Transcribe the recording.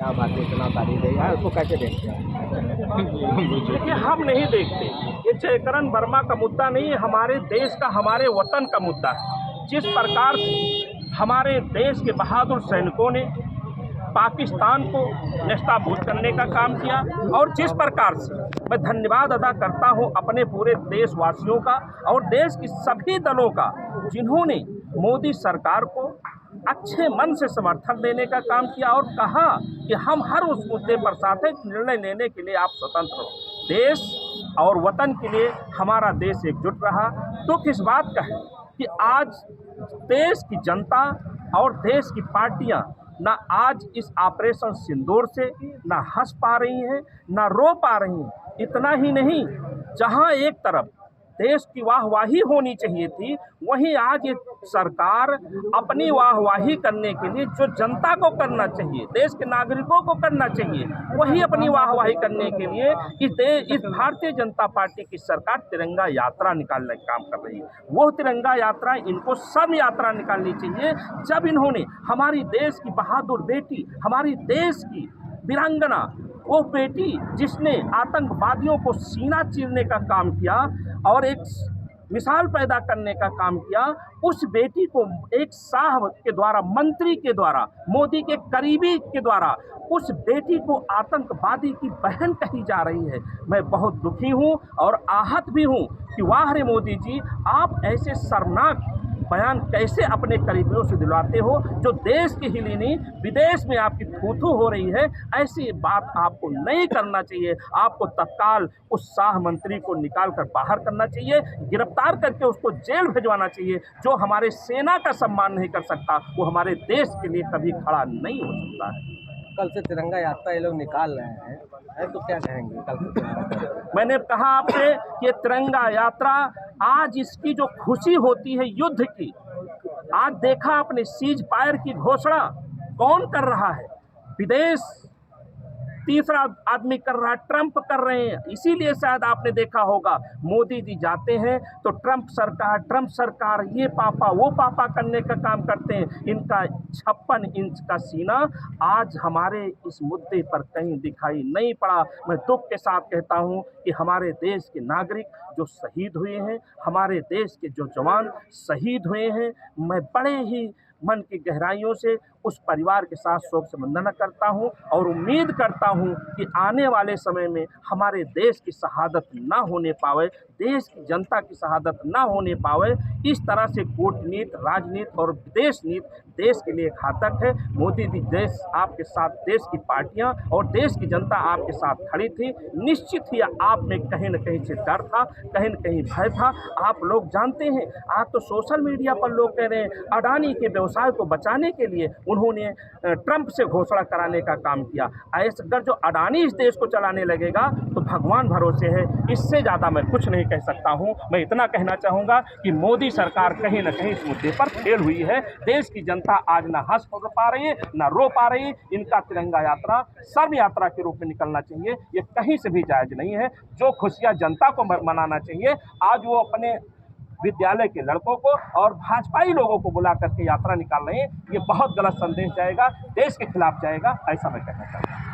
क्या बात है, इतना तारीफ है, उसको कैसे देखते हैं? देखिए, हम नहीं देखते, ये जयकरण वर्मा का मुद्दा नहीं है, हमारे देश का, हमारे वतन का मुद्दा है। जिस प्रकार से हमारे देश के बहादुर सैनिकों ने पाकिस्तान को नेस्ताभूत करने का काम किया, और जिस प्रकार से मैं धन्यवाद अदा करता हूं अपने पूरे देशवासियों का और देश की सभी दलों का, जिन्होंने मोदी सरकार को अच्छे मन से समर्थन देने का काम किया और कहा कि हम हर उस मुद्दे पर साथ हैं, निर्णय लेने के लिए आप स्वतंत्र हो। देश और वतन के लिए हमारा देश एकजुट रहा। तो किस बात का है कि आज देश की जनता और देश की पार्टियां ना आज इस ऑपरेशन सिंदूर से ना हंस पा रही हैं, ना रो पा रही हैं। इतना ही नहीं, जहां एक तरफ देश की वाहवाही होनी चाहिए थी, वहीं आज ये सरकार अपनी वाहवाही करने के लिए जो जनता को करना चाहिए, देश के नागरिकों को करना चाहिए, वही अपनी वाहवाही करने के लिए इस भारतीय जनता पार्टी की सरकार तिरंगा यात्रा निकालने का काम कर रही है। वो तिरंगा यात्रा इनको सब यात्रा निकालनी चाहिए। जब इन्होंने हमारी देश की बहादुर बेटी, हमारी देश की वीरांगना, वो बेटी जिसने आतंकवादियों को सीना चीरने का काम किया और एक मिसाल पैदा करने का काम किया, उस बेटी को एक साहब के द्वारा, मंत्री के द्वारा, मोदी के करीबी के द्वारा उस बेटी को आतंकवादी की बहन कही जा रही है। मैं बहुत दुखी हूं और आहत भी हूं कि वाह रे मोदी जी, आप ऐसे शर्मनाक बयान कैसे अपने करीबियों से दिलवाते हो, जो देश की ही नहीं विदेश में आपकी थू-थू हो रही है। ऐसी बात आपको नहीं करना चाहिए। आपको तत्काल उस शाह मंत्री को निकाल कर बाहर करना चाहिए, गिरफ्तार करके उसको जेल भिजवाना चाहिए। जो हमारे सेना का सम्मान नहीं कर सकता, वो हमारे देश के लिए कभी खड़ा नहीं हो सकता है। कल से तिरंगा यात्रा ये लोग निकाल रहे हैं, तो क्या कहेंगे कल से तिरंगा? मैंने कहा आपसे कि तिरंगा यात्रा, आज इसकी जो खुशी होती है युद्ध की, आज देखा आपने सीज फायर की घोषणा कौन कर रहा है? विदेश तीसरा आदमी कर रहा है, ट्रंप कर रहे हैं। इसीलिए शायद आपने देखा होगा, मोदी जी जाते हैं तो ट्रंप सरकार ये पापा वो पापा करने का काम करते हैं। इनका 56 इंच का सीना आज हमारे इस मुद्दे पर कहीं दिखाई नहीं पड़ा। मैं दुख के साथ कहता हूं कि हमारे देश के नागरिक जो शहीद हुए हैं, हमारे देश के जो जवान शहीद हुए हैं, मैं बड़े ही मन की गहराइयों से उस परिवार के साथ शोक संवेदना करता हूं और उम्मीद करता हूं कि आने वाले समय में हमारे देश की शहादत ना होने पावे, देश की जनता की शहादत ना होने पावे। इस तरह से कूटनीति, राजनीति और विदेश नीति देश के लिए घातक है। मोदी जी, देश आपके साथ, देश की पार्टियां और देश की जनता आपके साथ खड़ी थी। निश्चित ही आप में कहीं न कहीं से डर था, कहीं न कहीं भय था। आप लोग जानते हैं, आज तो सोशल मीडिया पर लोग कह रहे हैं अडानी के व्यवसाय को बचाने के लिए उन्होंने ट्रंप से घोषणा कराने का काम किया। ऐसा अगर जो अडानी इस देश को चलाने लगेगा तो भगवान भरोसे है, इससे ज़्यादा मैं कुछ नहीं कह सकता हूँ। मैं इतना कहना चाहूँगा कि मोदी सरकार कहीं न कहीं इस मुद्दे पर फेल हुई है। देश की जनता आज ना हंस पा रही है, ना रो पा रही है। इनका तिरंगा यात्रा सर्व यात्रा के रूप में निकलना चाहिए, ये कहीं से भी जायज़ नहीं है। जो खुशियाँ जनता को मनाना चाहिए, आज वो अपने विद्यालय के लड़कों को और भाजपाई लोगों को बुला करके यात्रा निकाल रहे हैं। ये बहुत गलत संदेश जाएगा, देश के खिलाफ जाएगा, ऐसा मैं कहना चाहता हूँ।